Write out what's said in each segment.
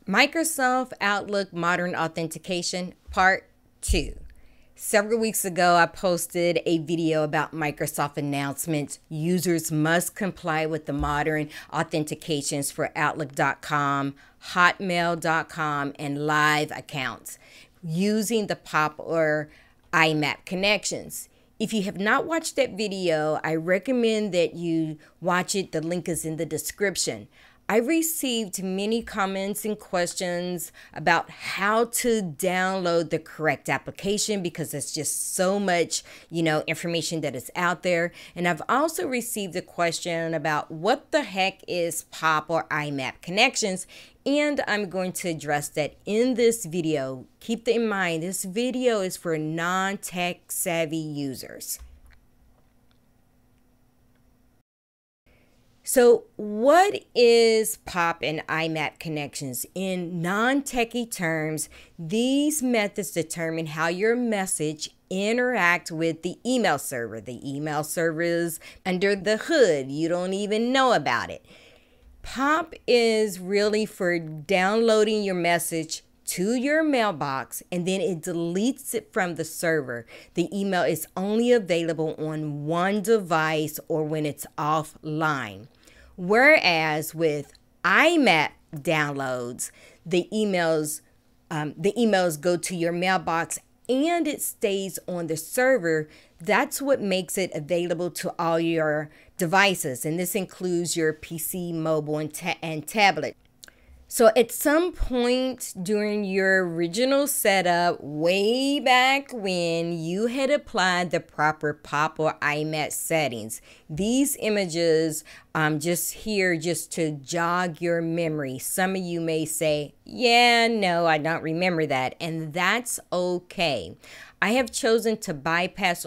Microsoft Outlook Modern Authentication Part 2. Several weeks ago, I posted a video about Microsoft announcements. Users must comply with the modern authentications for Outlook.com, Hotmail.com, and Live accounts using the POP or IMAP connections. If you have not watched that video, I recommend that you watch it. The link is in the description. I received many comments and questions about how to download the correct application because there's just so much, information that is out there. And I've also received a question about what the heck is POP or IMAP connections. And I'm going to address that in this video. Keep in mind, this video is for non-tech savvy users. So what is POP and IMAP connections? In non-techie terms, these methods determine how your message interact with the email server. The email server is under the hood. You don't even know about it. POP is really for downloading your message to your mailbox, and then it deletes it from the server. The email is only available on one device or when it's offline. Whereas with IMAP downloads, the emails go to your mailbox and it stays on the server. That's what makes it available to all your devices, and this includes your PC, mobile, and tablet. So at some point during your original setup, way back when, you had applied the proper POP or IMAP settings. These images just here just to jog your memory. Some of you may say, yeah, no, I don't remember that, and that's okay. I have chosen to bypass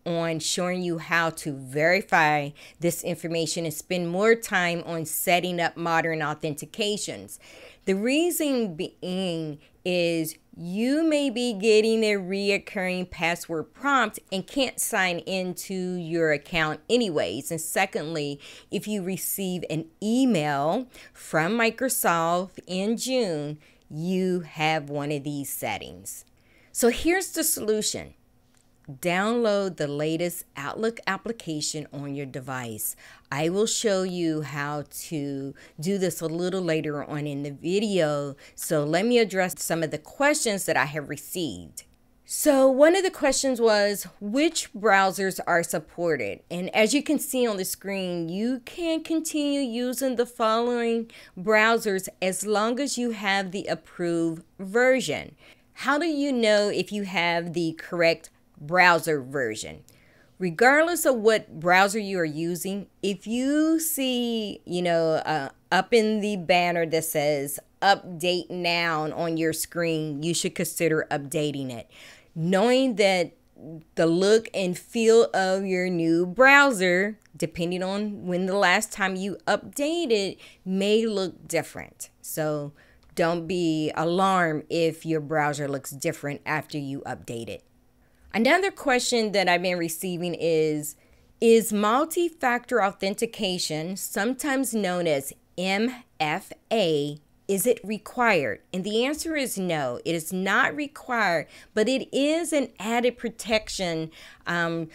on showing you how to verify this information and spend more time on setting up modern authentications. The reason being is you may be getting a reoccurring password prompt and can't sign into your account anyways. And secondly, if you receive an email from Microsoft in June, you have one of these settings. So here's the solution. Download the latest Outlook application on your device. I will show you how to do this a little later on in the video. So let me address some of the questions that I have received. So one of the questions was, which browsers are supported? And as you can see on the screen, you can continue using the following browsers as long as you have the approved version. How do you know if you have the correct browser version? Regardless of what browser you are using, if you see, up in the banner that says update now on your screen, you should consider updating it. Knowing that the look and feel of your new browser, depending on when the last time you updated, may look different. So don't be alarmed if your browser looks different after you update it. Another question that I've been receiving is multi-factor authentication, sometimes known as MFA, is it required? And the answer is no, it is not required, but it is an added protection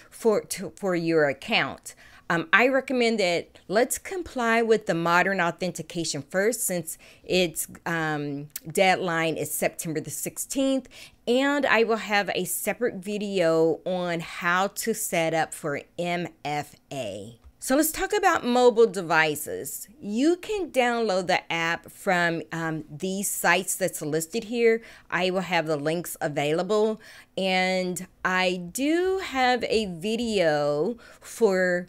for your account. I recommend that let's comply with the modern authentication first, since its deadline is September the 16th. And I will have a separate video on how to set up for MFA. So let's talk about mobile devices. You can download the app from these sites that's listed here. I will have the links available. And I do have a video for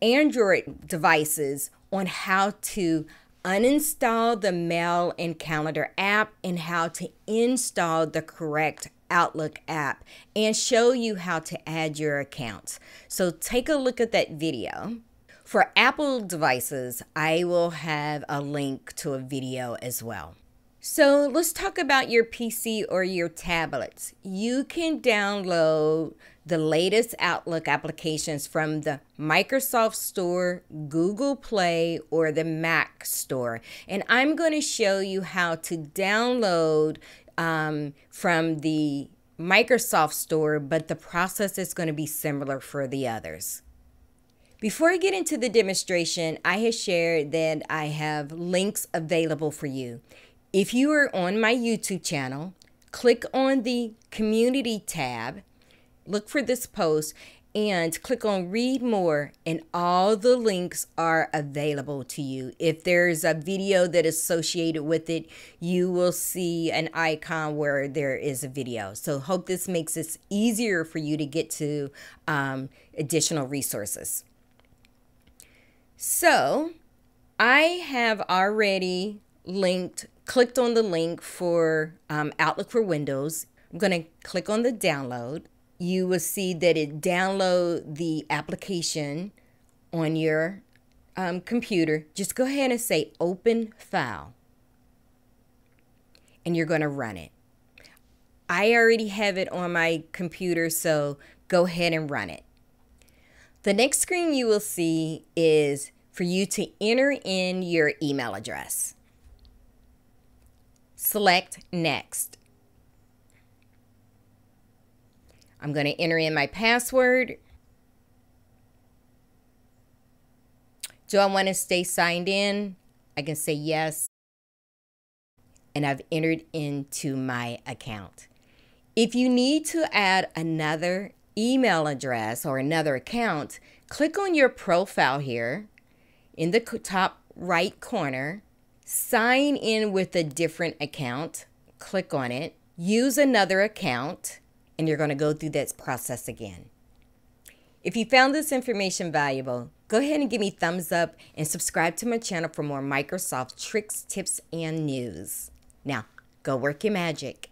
Android devices on how to uninstall the Mail and Calendar app and how to install the correct Outlook app and show you how to add your accounts. So take a look at that video. For Apple devices, I will have a link to a video as well. So let's talk about your PC or your tablets. You can download the latest Outlook applications from the Microsoft Store, Google Play, or the Mac Store. And I'm going to show you how to download from the Microsoft Store, but the process is going to be similar for the others. Before I get into the demonstration, I have shared that I have links available for you. If you are on my YouTube channel, click on the community tab, look for this post, and click on read more, and all the links are available to you. If there's a video that is associated with it, you will see an icon where there is a video. So hope this makes it easier for you to get to additional resources. So I have already clicked on the link for Outlook for Windows. I'm going to click on the download. You will see that it download the application on your computer. Just go ahead and say open file, and you're going to run it. I already have it on my computer, so go ahead and run it. The next screen you will see is for you to enter in your email address. Select Next. I'm going to enter in my password. Do I want to stay signed in? I can say yes. And I've entered into my account. If you need to add another email address or another account, click on your profile here in the top right corner. Sign in with a different account. Click on it. Use another account. And you're going to go through that process again. If you found this information valuable, go ahead and give me a thumbs up and subscribe to my channel for more Microsoft tricks, tips, and news. Now, go work your magic.